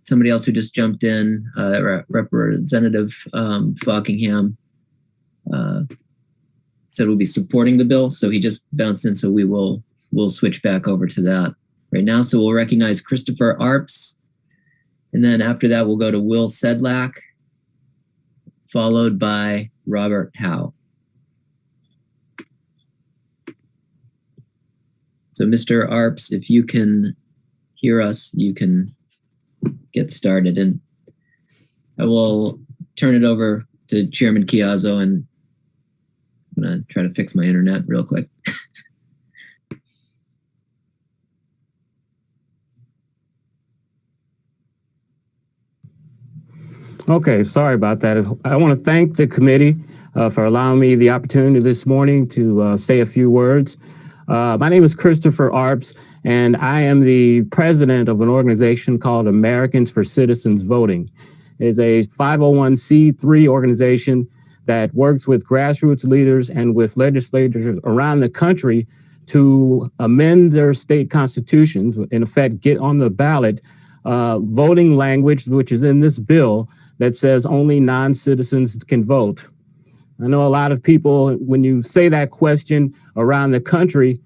somebody else who just jumped in, Representative Faulkingham, said we'll be supporting the bill. So he just bounced in, so we'll switch back over to that right now. So we'll recognize Christopher Arps. And then after that, we'll go to Will Sedlak, followed by Robert Howe. So Mr. Arps, if you can hear us, you can get started. And I will turn it over to Chairman Chiazzo, and I'm gonna try to fix my internet real quick. Okay, sorry about that. I want to thank the committee for allowing me the opportunity this morning to say a few words. My name is Christopher Arps, and I am the president of an organization called Americans for Citizens Voting. It's a 501c3 organization that works with grassroots leaders and with legislators around the country to amend their state constitutions, in effect, get on the ballot voting language, which is in this bill, that says only non-citizens can vote. I know a lot of people, when you say that question around the country,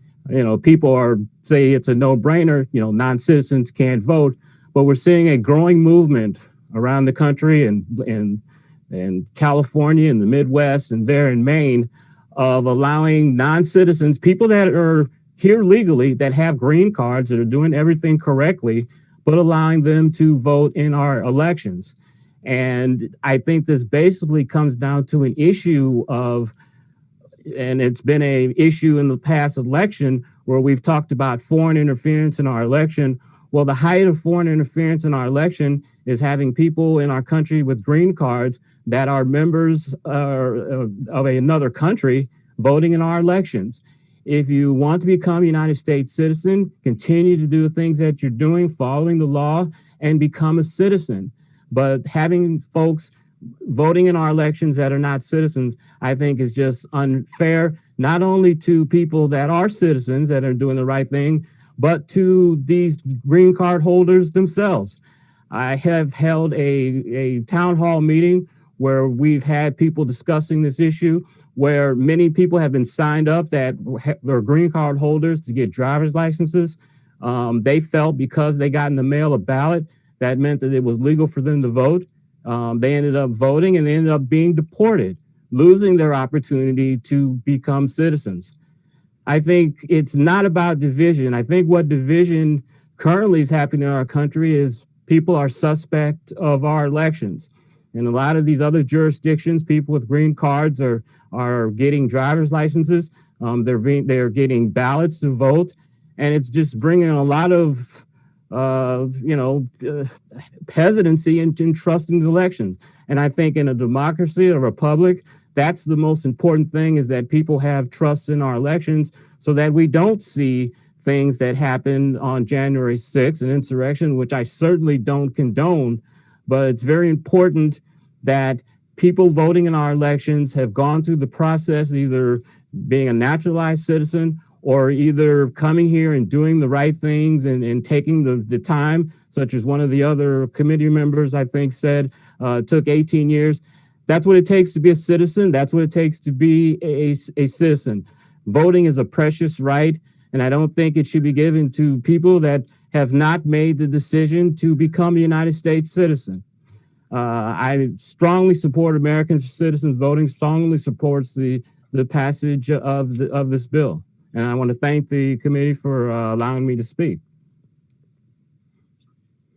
people say it's a no-brainer, non-citizens can't vote, but we're seeing a growing movement around the country and California and the Midwest and there in Maine of allowing non-citizens, people that are here legally, that have green cards, that are doing everything correctly, but allowing them to vote in our elections. And I think this basically comes down to an issue of, and it's been an issue in the past election where we've talked about foreign interference in our election. Well, the height of foreign interference in our election is having people in our country with green cards that are members of another country voting in our elections. If you want to become a United States citizen, continue to do the things that you're doing, following the law, and become a citizen. But having folks voting in our elections that are not citizens, I think is just unfair, not only to people that are citizens that are doing the right thing, but to these green card holders themselves. I have held a town hall meeting where we've had people discussing this issue, where many people have been signed up that are green card holders to get driver's licenses. They felt because they got in the mail a ballot, that meant that it was legal for them to vote. They ended up voting and they ended up being deported, losing their opportunity to become citizens. I think it's not about division. I think what division currently is happening in our country is people are suspect of our elections. In a lot of these other jurisdictions, people with green cards are getting driver's licenses. They're getting ballots to vote, and it's just bringing a lot of hesitancy in trusting the elections. And I think in a democracy, a republic, that's the most important thing, is that people have trust in our elections so that we don't see things that happened on January 6th, an insurrection, which I certainly don't condone. But it's very important that people voting in our elections have gone through the process, either being a naturalized citizen or either coming here and doing the right things and taking the time, such as one of the other committee members, I think, said took 18 years. That's what it takes to be a citizen. That's what it takes to be a citizen. Voting is a precious right, and I don't think it should be given to people that have not made the decision to become a United States citizen. I strongly support American citizens voting, strongly supports the passage of this bill. And I want to thank the committee for allowing me to speak.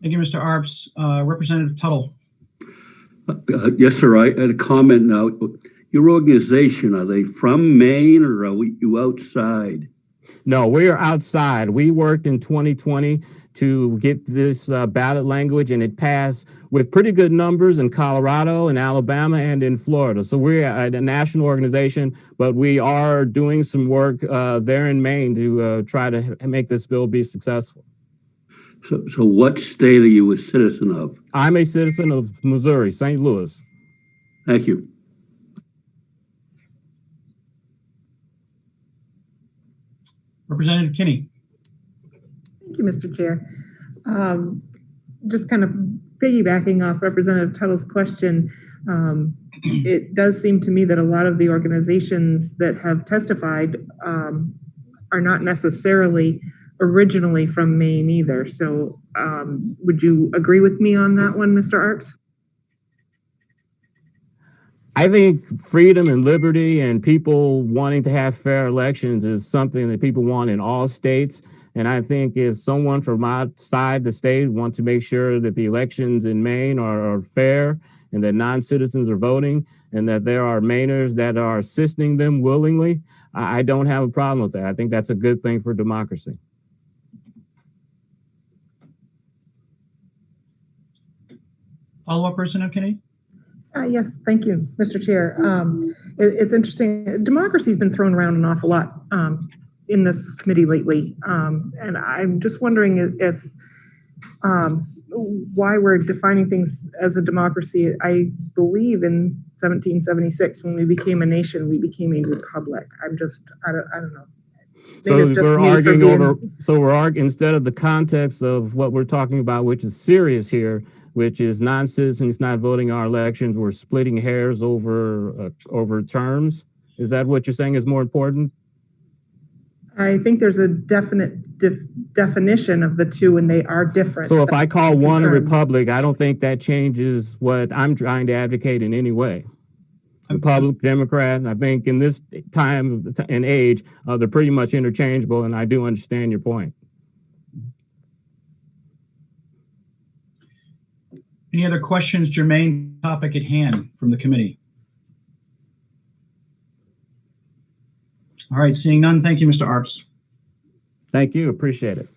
Thank you, Mr. Arps. Representative Tuttle. Yes, sir. I had a comment now. Your organization, are they from Maine or are you outside? No, we are outside. We worked in 2020 to get this ballot language, and it passed with pretty good numbers in Colorado and Alabama and in Florida. So we're a national organization, but we are doing some work there in Maine to try to make this bill be successful. So what state are you a citizen of? I'm a citizen of Missouri, St. Louis. Thank you. Representative Kinney. Thank you, Mr. Chair. Just kind of piggybacking off Representative Tuttle's question, it does seem to me that a lot of the organizations that have testified are not necessarily originally from Maine either. So would you agree with me on that one, Mr. Arps? I think freedom and liberty and people wanting to have fair elections is something that people want in all states. And I think if someone from outside the state wants to make sure that the elections in Maine are fair and that non-citizens are voting and that there are Mainers that are assisting them willingly, I don't have a problem with that. I think that's a good thing for democracy. Follow-up, Representative Kennedy? Yes, thank you, Mr. Chair. It's interesting. Democracy's been thrown around an awful lot in this committee lately. And I'm just wondering if why we're defining things as a democracy. I believe in 1776, when we became a nation, we became a republic. I don't know. Instead of the context of what we're talking about, which is serious here, which is non-citizens not voting our elections, we're splitting hairs over terms. Is that what you're saying is more important? I think there's a definite definition of the two, and they are different. So if I call one a republic, I don't think that changes what I'm trying to advocate in any way. Republic, Democrat, I think in this time and age, they're pretty much interchangeable, and I do understand your point. Any other questions germane to the topic at hand from the committee? All right, seeing none, thank you, Mr. Arps. Thank you, appreciate it.